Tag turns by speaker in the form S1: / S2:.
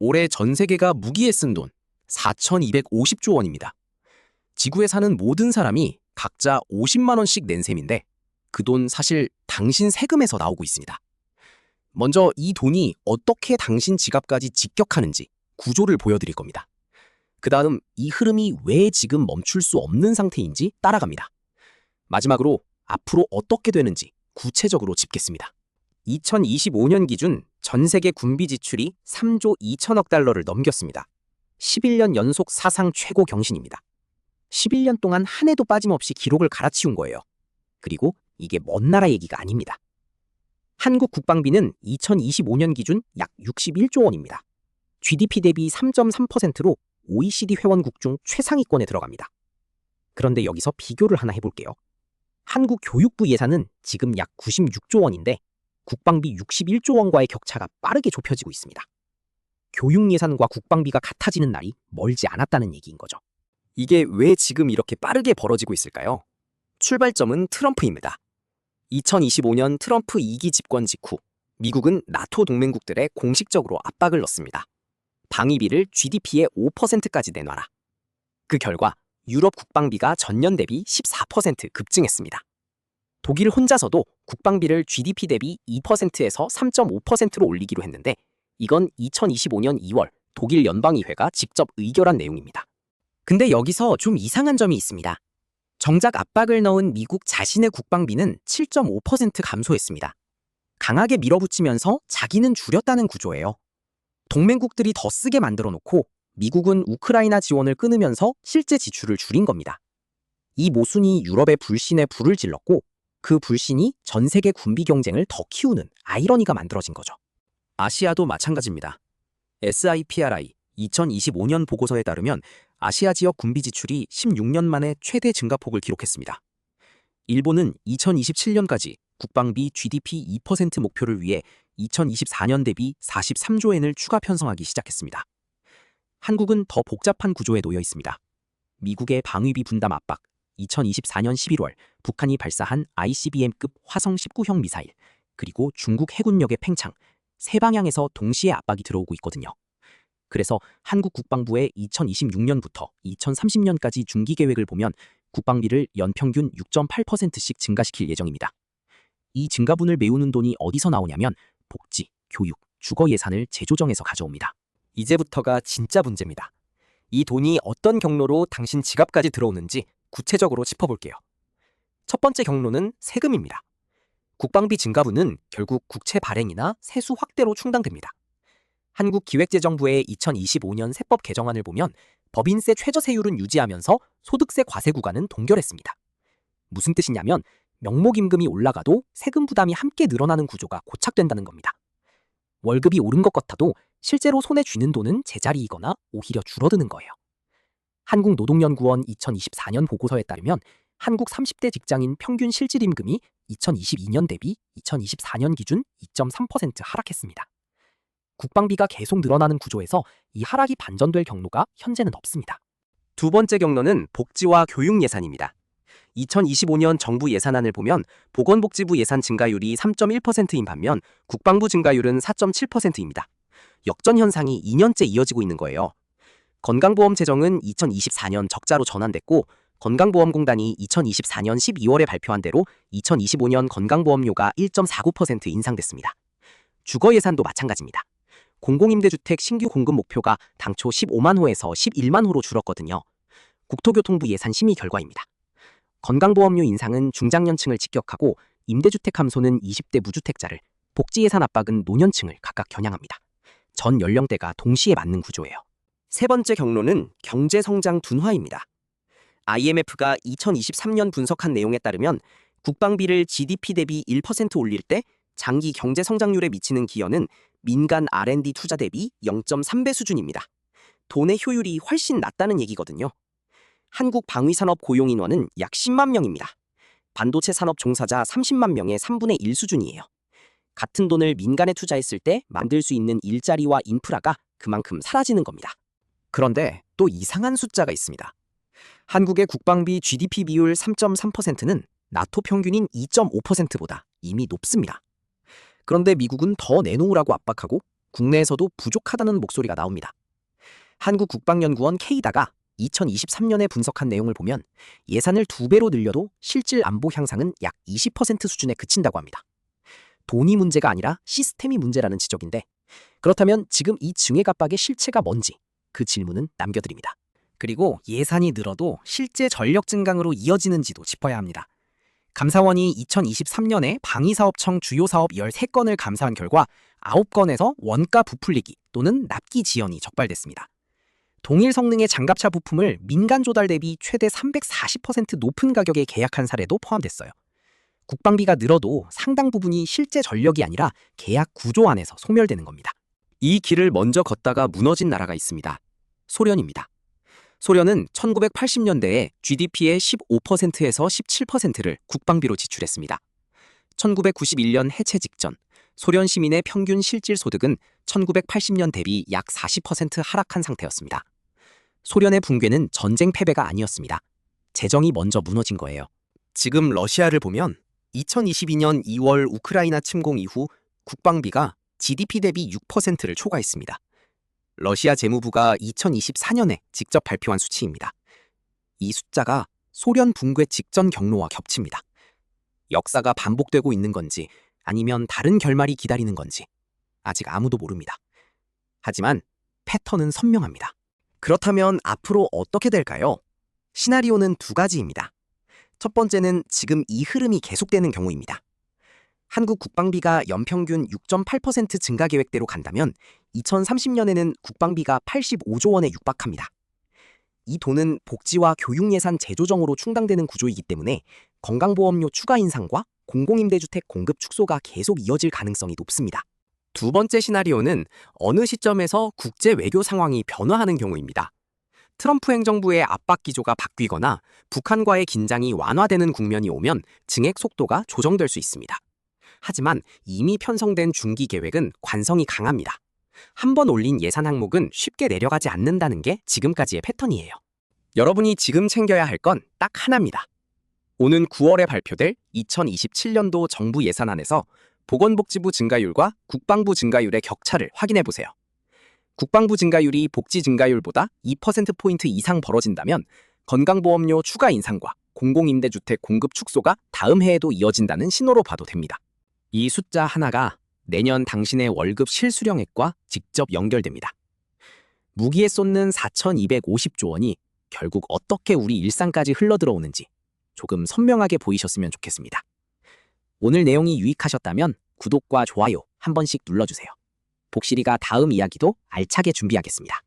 S1: 올해 전 세계가 무기에 쓴 돈 4,250조 원입니다. 지구에 사는 모든 사람이 각자 50만 원씩 낸 셈인데 그 돈 사실 당신 세금에서 나오고 있습니다. 먼저 이 돈이 어떻게 당신 지갑까지 직격하는지 구조를 보여드릴 겁니다. 그 다음 이 흐름이 왜 지금 멈출 수 없는 상태인지 따라갑니다. 마지막으로 앞으로 어떻게 되는지 구체적으로 짚겠습니다. 2025년 기준 전 세계 군비 지출이 3조 2천억 달러를 넘겼습니다. 11년 연속 사상 최고 경신입니다. 11년 동안 한 해도 빠짐없이 기록을 갈아치운 거예요. 그리고 이게 먼 나라 얘기가 아닙니다. 한국 국방비는 2025년 기준 약 61조 원입니다. GDP 대비 3.3%로 OECD 회원국 중 최상위권에 들어갑니다. 그런데 여기서 비교를 하나 해볼게요. 한국 교육부 예산은 지금 약 96조 원인데 국방비 61조 원과의 격차가 빠르게 좁혀지고 있습니다. 교육 예산과 국방비가 같아지는 날이 멀지 않았다는 얘기인 거죠. 이게 왜 지금 이렇게 빠르게 벌어지고 있을까요? 출발점은 트럼프입니다. 2025년 트럼프 2기 집권 직후 미국은 나토 동맹국들에 공식적으로 압박을 넣습니다. 방위비를 GDP의 5%까지 내놔라. 그 결과 유럽 국방비가 전년 대비 14% 급증했습니다. 독일 혼자서도 국방비를 GDP 대비 2%에서 3.5%로 올리기로 했는데 이건 2025년 2월 독일 연방의회가 직접 의결한 내용입니다. 근데 여기서 좀 이상한 점이 있습니다. 정작 압박을 넣은 미국 자신의 국방비는 7.5% 감소했습니다. 강하게 밀어붙이면서 자기는 줄였다는 구조예요. 동맹국들이 더 쓰게 만들어 놓고 미국은 우크라이나 지원을 끊으면서 실제 지출을 줄인 겁니다. 이 모순이 유럽의 불신에 불을 질렀고 그 불신이 전 세계 군비 경쟁을 더 키우는 아이러니가 만들어진 거죠. 아시아도 마찬가지입니다. SIPRI 2025년 보고서에 따르면 아시아 지역 군비 지출이 16년 만에 최대 증가폭을 기록했습니다. 일본은 2027년까지 국방비 GDP 2% 목표를 위해 2024년 대비 43조 엔을 추가 편성하기 시작했습니다. 한국은 더 복잡한 구조에 놓여 있습니다. 미국의 방위비 분담 압박, 2024년 11월 북한이 발사한 ICBM급 화성 19형 미사일, 그리고 중국 해군력의 팽창, 세 방향에서 동시에 압박이 들어오고 있거든요. 그래서 한국 국방부의 2026년부터 2030년까지 중기 계획을 보면 국방비를 연평균 6.8%씩 증가시킬 예정입니다. 이 증가분을 메우는 돈이 어디서 나오냐면 복지, 교육, 주거 예산을 재조정해서 가져옵니다. 이제부터가 진짜 문제입니다. 이 돈이 어떤 경로로 당신 지갑까지 들어오는지 구체적으로 짚어볼게요. 첫 번째 경로는 세금입니다. 국방비 증가분은 결국 국채 발행이나 세수 확대로 충당됩니다. 한국기획재정부의 2025년 세법 개정안을 보면 법인세 최저세율은 유지하면서 소득세 과세 구간은 동결했습니다. 무슨 뜻이냐면 명목임금이 올라가도 세금 부담이 함께 늘어나는 구조가 고착된다는 겁니다. 월급이 오른 것 같아도 실제로 손에 쥐는 돈은 제자리이거나 오히려 줄어드는 거예요. 한국노동연구원 2024년 보고서에 따르면 한국 30대 직장인 평균 실질임금이 2022년 대비 2024년 기준 2.3% 하락했습니다. 국방비가 계속 늘어나는 구조에서 이 하락이 반전될 경로가 현재는 없습니다. 두 번째 경로는 복지와 교육 예산입니다. 2025년 정부 예산안을 보면 보건복지부 예산 증가율이 3.1%인 반면 국방부 증가율은 4.7%입니다. 역전 현상이 2년째 이어지고 있는 거예요. 건강보험 재정은 2024년 적자로 전환됐고 건강보험공단이 2024년 12월에 발표한 대로 2025년 건강보험료가 1.49% 인상됐습니다. 주거 예산도 마찬가지입니다. 공공임대주택 신규 공급 목표가 당초 15만 호에서 11만 호로 줄었거든요. 국토교통부 예산 심의 결과입니다. 건강보험료 인상은 중장년층을 직격하고 임대주택 감소는 20대 무주택자를, 복지예산 압박은 노년층을 각각 겨냥합니다. 전 연령대가 동시에 맞는 구조예요. 세 번째 경로는 경제성장 둔화입니다. IMF가 2023년 분석한 내용에 따르면 국방비를 GDP 대비 1% 올릴 때 장기 경제성장률에 미치는 기여는 민간 R&D 투자 대비 0.3배 수준입니다. 돈의 효율이 훨씬 낮다는 얘기거든요. 한국 방위산업 고용인원은 약 10만 명입니다. 반도체 산업 종사자 30만 명의 3분의 1 수준이에요. 같은 돈을 민간에 투자했을 때 만들 수 있는 일자리와 인프라가 그만큼 사라지는 겁니다. 그런데 또 이상한 숫자가 있습니다. 한국의 국방비 GDP 비율 3.3%는 나토 평균인 2.5%보다 이미 높습니다. 그런데 미국은 더 내놓으라고 압박하고 국내에서도 부족하다는 목소리가 나옵니다. 한국국방연구원 K다가 2023년에 분석한 내용을 보면 예산을 2배로 늘려도 실질 안보 향상은 약 20% 수준에 그친다고 합니다. 돈이 문제가 아니라 시스템이 문제라는 지적인데, 그렇다면 지금 이 증액 압박의 실체가 뭔지 그 질문은 남겨드립니다. 그리고 예산이 늘어도 실제 전력 증강으로 이어지는지도 짚어야 합니다. 감사원이 2023년에 방위사업청 주요 사업 13건을 감사한 결과 9건에서 원가 부풀리기 또는 납기 지연이 적발됐습니다. 동일 성능의 장갑차 부품을 민간 조달 대비 최대 340% 높은 가격에 계약한 사례도 포함됐어요. 국방비가 늘어도 상당 부분이 실제 전력이 아니라 계약 구조 안에서 소멸되는 겁니다. 이 길을 먼저 걷다가 무너진 나라가 있습니다. 소련입니다. 소련은 1980년대에 GDP의 15%에서 17%를 국방비로 지출했습니다. 1991년 해체 직전 소련 시민의 평균 실질 소득은 1980년 대비 약 40% 하락한 상태였습니다. 소련의 붕괴는 전쟁 패배가 아니었습니다. 재정이 먼저 무너진 거예요. 지금 러시아를 보면 2022년 2월 우크라이나 침공 이후 국방비가 GDP 대비 6%를 초과했습니다. 러시아 재무부가 2024년에 직접 발표한 수치입니다. 이 숫자가 소련 붕괴 직전 경로와 겹칩니다. 역사가 반복되고 있는 건지 아니면 다른 결말이 기다리는 건지 아직 아무도 모릅니다. 하지만 패턴은 선명합니다. 그렇다면 앞으로 어떻게 될까요? 시나리오는 2가지입니다. 첫 번째는 지금 이 흐름이 계속되는 경우입니다. 한국 국방비가 연평균 6.8% 증가 계획대로 간다면 2030년에는 국방비가 85조 원에 육박합니다. 이 돈은 복지와 교육 예산 재조정으로 충당되는 구조이기 때문에 건강보험료 추가 인상과 공공임대주택 공급 축소가 계속 이어질 가능성이 높습니다. 두 번째 시나리오는 어느 시점에서 국제 외교 상황이 변화하는 경우입니다. 트럼프 행정부의 압박 기조가 바뀌거나 북한과의 긴장이 완화되는 국면이 오면 증액 속도가 조정될 수 있습니다. 하지만 이미 편성된 중기 계획은 관성이 강합니다. 한 번 올린 예산 항목은 쉽게 내려가지 않는다는 게 지금까지의 패턴이에요. 여러분이 지금 챙겨야 할 건 딱 하나입니다. 오는 9월에 발표될 2027년도 정부 예산안에서 보건복지부 증가율과 국방부 증가율의 격차를 확인해 보세요. 국방부 증가율이 복지 증가율보다 2%포인트 이상 벌어진다면 건강보험료 추가 인상과 공공임대주택 공급 축소가 다음 해에도 이어진다는 신호로 봐도 됩니다. 이 숫자 하나가 내년 당신의 월급 실수령액과 직접 연결됩니다. 무기에 쏟는 4,250조 원이 결국 어떻게 우리 일상까지 흘러들어오는지 조금 선명하게 보이셨으면 좋겠습니다. 오늘 내용이 유익하셨다면 구독과 좋아요 한 번씩 눌러주세요. 복실이가 다음 이야기도 알차게 준비하겠습니다.